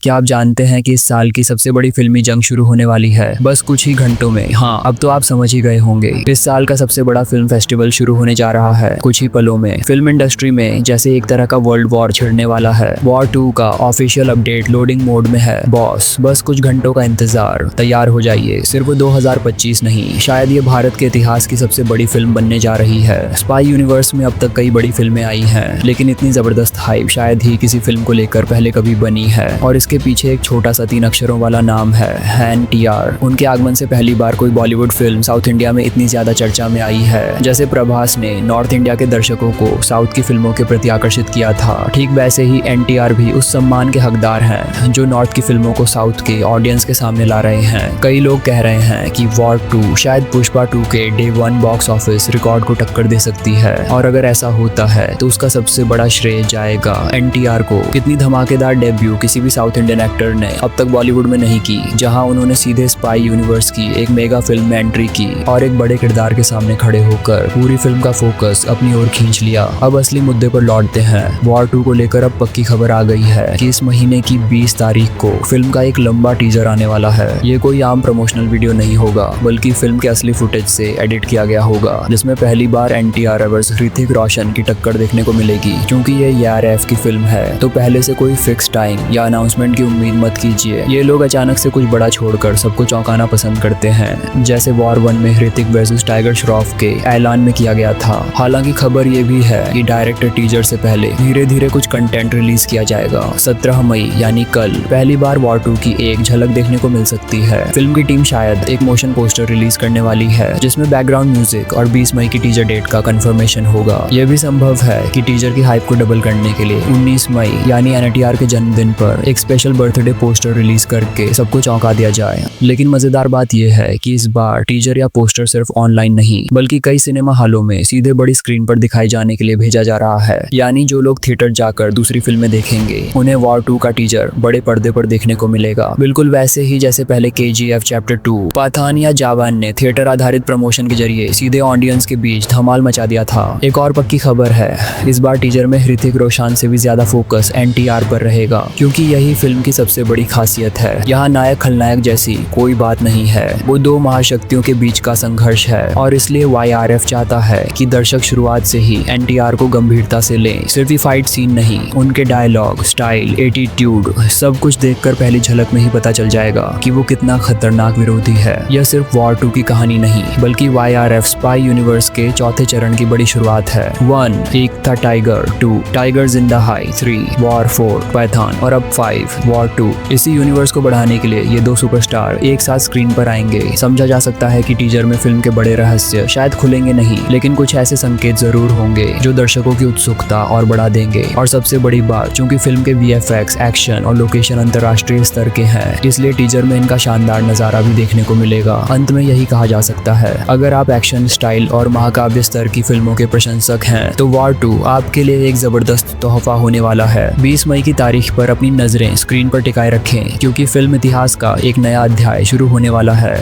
क्या आप जानते हैं कि इस साल की सबसे बड़ी फिल्मी जंग शुरू होने वाली है बस कुछ ही घंटों में। हाँ, अब तो आप समझ ही गए होंगे। इस साल का सबसे बड़ा फिल्म फेस्टिवल शुरू होने जा रहा है कुछ ही पलों में। फिल्म इंडस्ट्री में जैसे एक तरह का वर्ल्ड वॉर छिड़ने वाला है। वॉर 2 का ऑफिशियल अपडेट लोडिंग मोड में है बॉस। बस कुछ घंटों का इंतजार, तैयार हो जाइए। सिर्फ 2025 नहीं, शायद ये भारत के इतिहास की सबसे बड़ी फिल्म बनने जा रही है। स्पाई यूनिवर्स में अब तक कई बड़ी फिल्में आई हैं, लेकिन इतनी जबरदस्त हाइप शायद ही किसी फिल्म को लेकर पहले कभी बनी है। और इसके पीछे एक छोटा सा 3 अक्षरों वाला नाम है NTR। उनके आगमन से पहली बार कोई बॉलीवुड फिल्म साउथ इंडिया में इतनी ज्यादा चर्चा में आई है। जैसे प्रभास ने नॉर्थ इंडिया के दर्शकों को साउथ की फिल्मों के प्रति आकर्षित किया था, ठीक वैसे ही NTR भी उस सम्मान के हकदार हैं जो नॉर्थ की फिल्मों को साउथ के ऑडियंस के सामने ला रहे हैं। कई लोग कह रहे हैं कि वॉर 2 शायद पुष्पा 2 के डे 1 बॉक्स ऑफिस रिकॉर्ड को टक्कर दे सकती है। और अगर ऐसा होता है तो उसका सबसे बड़ा श्रेय जाएगा NTR को। कितनी धमाकेदार डेब्यू किसी भी साउथ इंडियन एक्टर ने अब तक बॉलीवुड में नहीं की, जहां उन्होंने सीधे स्पाई यूनिवर्स की एक मेगा फिल्म में एंट्री की और एक बड़े किरदार के सामने खड़े होकर पूरी फिल्म का फोकस अपनी ओर खींच लिया। अब असली मुद्दे पर लौटते हैं। वॉर 2 को लेकर अब पक्की खबर आ गई है कि इस महीने की 20 तारीख को फिल्म का एक लंबा टीजर आने वाला है। ये कोई आम प्रमोशनल वीडियो नहीं होगा, बल्कि फिल्म के असली फुटेज से एडिट किया गया होगा, जिसमें पहली बार NTR वर्सेस ऋतिक रोशन की टक्कर देखने को मिलेगी। क्योंकि ये ARF की फिल्म है तो पहले से कोई फिक्स टाइम या अनाउंसमेंट की उम्मीद मत कीजिए। ये लोग अचानक से कुछ बड़ा छोड़कर सबको चौंकाना पसंद करते हैं, जैसे वॉर 1 में ऋतिक वर्सेस टाइगर श्रॉफ के ऐलान में किया गया था। हालांकि खबर ये भी है कि डायरेक्टर टीजर से पहले धीरे धीरे कुछ कंटेंट रिलीज किया जाएगा। 17 मई यानी कल पहली बार वॉर 2 की एक झलक देखने को मिल सकती है। फिल्म की टीम शायद एक मोशन पोस्टर रिलीज करने वाली है जिसमें बैकग्राउंड म्यूजिक और 20 मई की टीजर डेट का कंफर्मेशन होगा। यह भी संभव है कि टीजर की हाइप को डबल करने के लिए 19 मई यानी NTR के जन्मदिन पर एक स्पेशल बर्थडे पोस्टर रिलीज करके सबको चौंका दिया जाए। लेकिन मजेदार बात यह है कि इस बार टीजर या पोस्टर सिर्फ ऑनलाइन नहीं, बल्कि कई सिनेमा हॉलों में सीधे बड़ी स्क्रीन पर दिखाई जाने के लिए भेजा जा रहा है। यानी जो लोग थिएटर जाकर दूसरी फिल्में देखेंगे उन्हें वॉर 2 का टीजर बड़े पर्दे पर देखने को मिलेगा। बिल्कुल वैसे ही जैसे पहले KGF चैप्टर 2, पठान या जवान ने थिएटर आधारित प्रमोशन के जरिए सीधे ऑडियंस के बीच धमाल मचा दिया था। एक और पक्की खबर है, इस बार टीजर में ऋतिक रोशन से भी ज्यादा फोकस NTR पर रहेगा, क्योंकि यही फिल्म की सबसे बड़ी खासियत है। यहाँ नायक खलनायक जैसी कोई बात नहीं है, वो 2 महाशक्तियों के बीच का संघर्ष है। और इसलिए YRF चाहता है कि दर्शक शुरुआत से ही NTR को गंभीरता से लें। सिर्फ ही फाइट सीन नहीं, उनके डायलॉग, स्टाइल, एटीट्यूड सब कुछ देखकर पहली झलक में ही पता चल जाएगा कि वो कितना खतरनाक विरोधी है। यह सिर्फ वॉर 2 की कहानी नहीं, बल्कि YRF स्पाई यूनिवर्स के चौथे चरण की बड़ी शुरुआत है। 1 एक था tiger, 2 tigers in the high, 3 war 4 Paithan और अब 5 वॉर 2। इसी यूनिवर्स को बढ़ाने के लिए ये 2 सुपरस्टार एक साथ स्क्रीन पर आएंगे। समझा जा सकता है कि टीजर में फिल्म के बड़े रहस्य शायद खुलेंगे नहीं, लेकिन कुछ ऐसे संकेत जरूर होंगे जो दर्शकों की उत्सुकता और बढ़ा देंगे। और सबसे बड़ी बात, चूंकि फिल्म के VFX, एक्शन और लोकेशन अंतर्राष्ट्रीय स्तर के हैं, इसलिए टीजर में इनका शानदार नजारा भी देखने को मिलेगा। अंत में यही कहा जा सकता है, अगर आप एक्शन, स्टाइल और महाकाव्य स्तर की फिल्मों के प्रशंसक हैं तो वॉर 2 आपके लिए एक जबरदस्त तोहफा होने वाला है। 20 मई की तारीख पर अपनी नजरें स्क्रीन पर टिकाए रखें, क्योंकि फिल्म इतिहास का एक नया अध्याय शुरू होने वाला है।